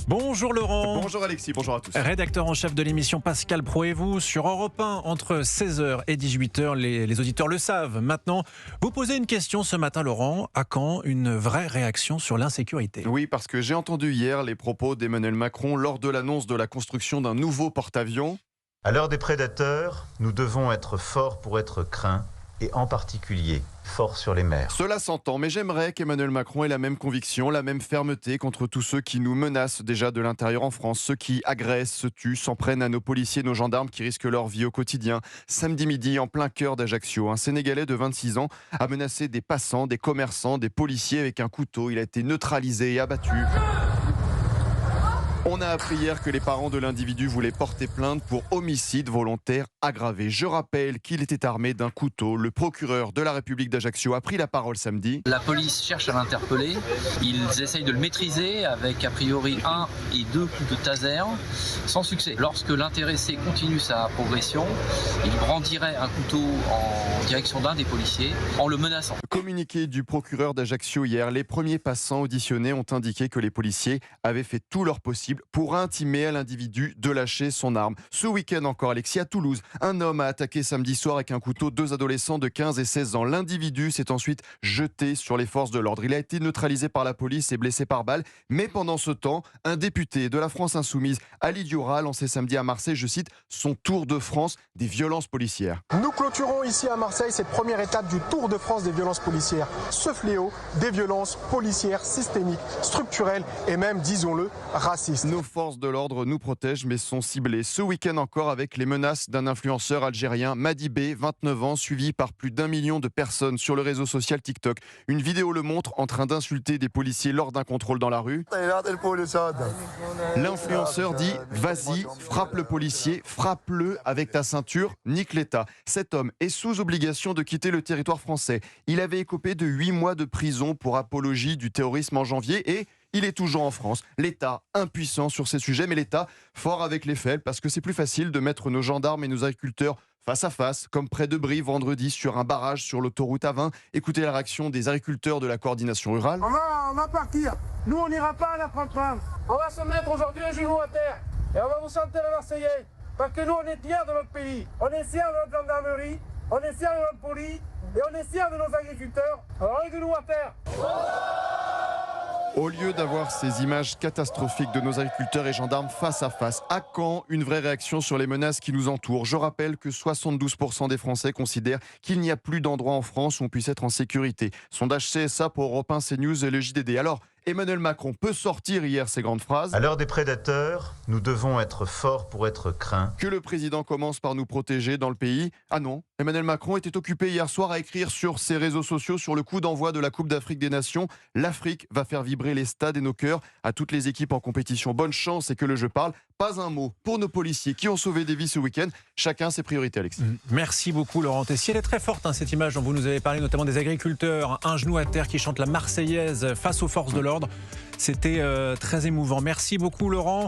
Bonjour Laurent. Bonjour Alexis, bonjour à tous. Rédacteur en chef de l'émission Pascal Pro et vous sur Europe 1 entre 16h et 18h. Les auditeurs le savent. Maintenant, vous posez une question ce matin Laurent. À quand une vraie réaction sur l'insécurité ? Oui, parce que j'ai entendu hier les propos d'Emmanuel Macron lors de l'annonce de la construction d'un nouveau porte-avions. À l'heure des prédateurs, nous devons être forts pour être craints, et en particulier forts sur les mers. Cela s'entend, mais j'aimerais qu'Emmanuel Macron ait la même conviction, la même fermeté contre tous ceux qui nous menacent déjà de l'intérieur en France, ceux qui agressent, se tuent, s'en prennent à nos policiers, nos gendarmes qui risquent leur vie au quotidien. Samedi midi, en plein cœur d'Ajaccio, un Sénégalais de 26 ans a menacé des passants, des commerçants, des policiers avec un couteau. Il a été neutralisé et abattu. On a appris hier que les parents de l'individu voulaient porter plainte pour homicide volontaire aggravé. Je rappelle qu'il était armé d'un couteau. Le procureur de la République d'Ajaccio a pris la parole samedi. La police cherche à l'interpeller. Ils essayent de le maîtriser avec a priori 1 et 2 coups de taser, sans succès. Lorsque l'intéressé continue sa progression, il brandirait un couteau en direction d'un des policiers en le menaçant. Communiqué du procureur d'Ajaccio hier, les premiers passants auditionnés ont indiqué que les policiers avaient fait tout leur possible pour intimer à l'individu de lâcher son arme. Ce week-end encore, Alexis, à Toulouse, un homme a attaqué samedi soir avec un couteau 2 adolescents de 15 et 16 ans. L'individu s'est ensuite jeté sur les forces de l'ordre. Il a été neutralisé par la police et blessé par balle. Mais pendant ce temps, un député de la France Insoumise, Ali Dioura, lancé samedi à Marseille, je cite, son tour de France des violences policières. Nous clôturons ici à Marseille cette première étape du Tour de France des violences policières. Ce fléau des violences policières systémiques, structurelles et même, disons-le, racistes. Nos forces de l'ordre nous protègent mais sont ciblées. Ce week-end encore avec les menaces d'un influenceur algérien, Madi B, 29 ans, suivi par plus d'1 million de personnes sur le réseau social TikTok. Une vidéo le montre en train d'insulter des policiers lors d'un contrôle dans la rue. L'influenceur dit « Vas-y, frappe le policier, frappe-le avec ta ceinture, nique l'État ». Cet homme est sous obligation de quitter le territoire français. Il avait écopé de 8 mois de prison pour apologie du terrorisme en janvier et il est toujours en France. L'État impuissant sur ces sujets, mais l'État fort avec les faits, parce que c'est plus facile de mettre nos gendarmes et nos agriculteurs face à face, comme près de Brie vendredi sur un barrage sur l'autoroute A20. Écoutez la réaction des agriculteurs de la coordination rurale. On va partir. Nous, on n'ira pas à la frontière. On va se mettre aujourd'hui un genou à terre et on va vous chanter la Marseillaise. Parce que nous, on est fiers de notre pays. On est fiers de notre gendarmerie, on est fiers de notre police et on est fiers de nos agriculteurs. Alors, un genou à terre. Au lieu d'avoir ces images catastrophiques de nos agriculteurs et gendarmes face à face, à quand une vraie réaction sur les menaces qui nous entourent ? Je rappelle que 72% des Français considèrent qu'il n'y a plus d'endroit en France où on puisse être en sécurité. Sondage CSA pour Europe 1, CNews et le JDD. Alors, Emmanuel Macron peut sortir hier ces grandes phrases. À l'heure des prédateurs, nous devons être forts pour être craints. Que le président commence par nous protéger dans le pays. Ah non, Emmanuel Macron était occupé hier soir à écrire sur ses réseaux sociaux sur le coup d'envoi de la Coupe d'Afrique des Nations. L'Afrique va faire vibrer les stades et nos cœurs. À toutes les équipes en compétition, bonne chance et que le jeu parle. Pas un mot pour nos policiers qui ont sauvé des vies ce week-end. Chacun ses priorités, Alexis. Merci beaucoup Laurent Tessier. Elle est très forte cette image dont vous nous avez parlé, notamment des agriculteurs, un genou à terre qui chantent la Marseillaise face aux forces de l'ordre. C'était très émouvant. Merci beaucoup Laurent.